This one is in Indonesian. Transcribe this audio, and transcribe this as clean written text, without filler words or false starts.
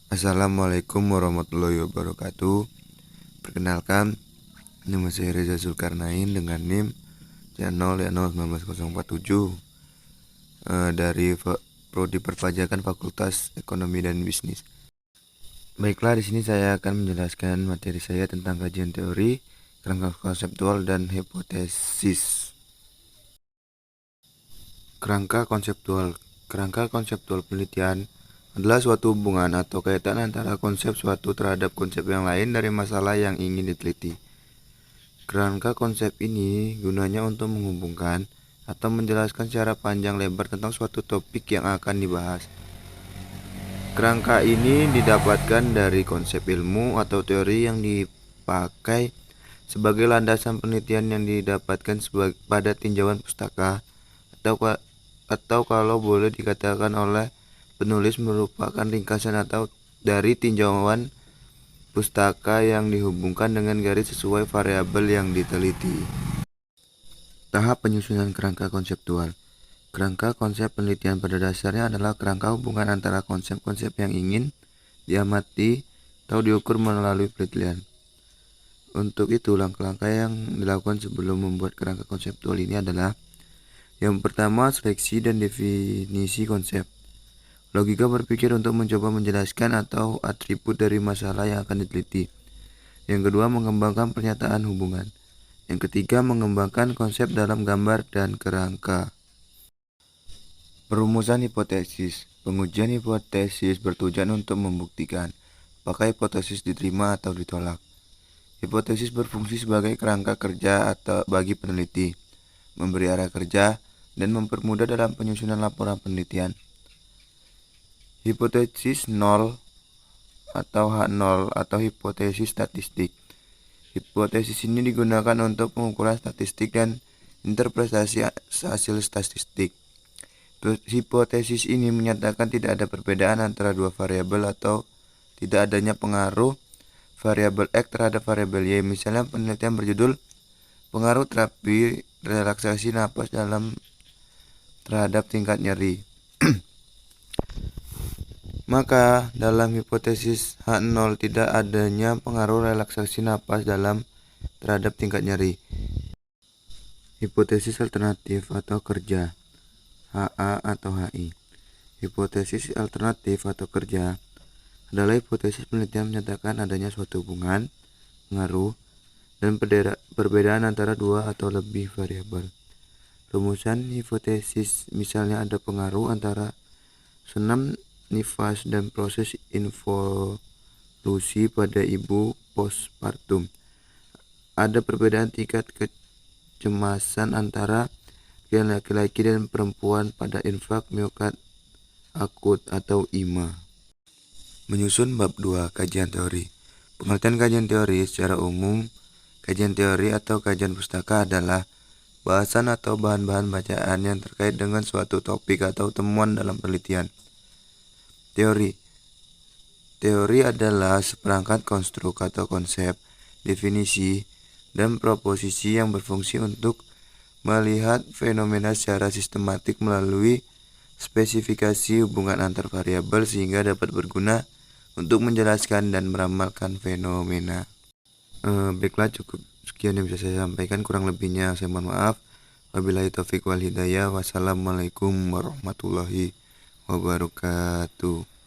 Assalamualaikum warahmatullahi wabarakatuh. Perkenalkan, nama saya Reza Zulkarnain dengan NIM 01947 dari Prodi Perpajakan Fakultas Ekonomi dan Bisnis. Baiklah, di sini saya akan menjelaskan materi saya tentang kajian teori, kerangka konseptual, dan hipotesis. Kerangka konseptual. Kerangka konseptual penelitian adalah suatu hubungan atau kaitan antara konsep suatu terhadap konsep yang lain dari masalah yang ingin diteliti. Kerangka konsep ini gunanya untuk menghubungkan atau menjelaskan secara panjang lebar tentang suatu topik yang akan dibahas. Kerangka ini didapatkan dari konsep ilmu atau teori yang dipakai sebagai landasan penelitian yang didapatkan pada tinjauan pustaka atau kalau boleh dikatakan oleh penulis merupakan ringkasan atau dari tinjauan pustaka yang dihubungkan dengan garis sesuai variabel yang diteliti. Tahap penyusunan kerangka konseptual. Kerangka konsep penelitian pada dasarnya adalah kerangka hubungan antara konsep-konsep yang ingin diamati atau diukur melalui penelitian. Untuk itu, langkah-langkah yang dilakukan sebelum membuat kerangka konseptual ini adalah: yang pertama, seleksi dan definisi konsep. Logika berpikir untuk mencoba menjelaskan atau atribut dari masalah yang akan diteliti. Yang kedua, mengembangkan pernyataan hubungan. Yang ketiga, mengembangkan konsep dalam gambar dan kerangka. Perumusan hipotesis. Pengujian hipotesis bertujuan untuk membuktikan apakah hipotesis diterima atau ditolak. Hipotesis berfungsi sebagai kerangka kerja atau bagi peneliti, memberi arah kerja, dan mempermudah dalam penyusunan laporan penelitian. Hipotesis nol atau H0 atau hipotesis statistik. Hipotesis ini digunakan untuk pengukuran statistik dan interpretasi hasil statistik. Hipotesis ini menyatakan tidak ada perbedaan antara dua variabel atau tidak adanya pengaruh variabel X terhadap variabel Y. Misalnya penelitian berjudul pengaruh terapi relaksasi napas terhadap tingkat nyeri. Maka dalam hipotesis H0 tidak adanya pengaruh relaksasi napas terhadap tingkat nyeri. Hipotesis alternatif atau kerja HA atau HI. Hipotesis alternatif atau kerja adalah hipotesis penelitian menyatakan adanya suatu hubungan, pengaruh, dan perbedaan antara dua atau lebih variabel. Rumusan hipotesis misalnya ada pengaruh antara senam nifas dan proses involusi pada ibu postpartum. Ada perbedaan tingkat kecemasan antara laki-laki dan perempuan pada infak miokard akut atau IMA. Menyusun bab 2, kajian teori. Pengertian kajian teori secara umum. Kajian teori atau kajian pustaka adalah bahasan atau bahan-bahan bacaan yang terkait dengan suatu topik atau temuan dalam penelitian. Teori. Teori adalah seperangkat konstruk atau konsep, definisi, dan proposisi yang berfungsi untuk melihat fenomena secara sistematik melalui spesifikasi hubungan antar variabel sehingga dapat berguna untuk menjelaskan dan meramalkan fenomena. Baiklah, cukup sekian yang bisa saya sampaikan, kurang lebihnya saya mohon maaf. Wabillahi taufiq wal hidayah. Wassalamualaikum warahmatullahi wabarakatuh.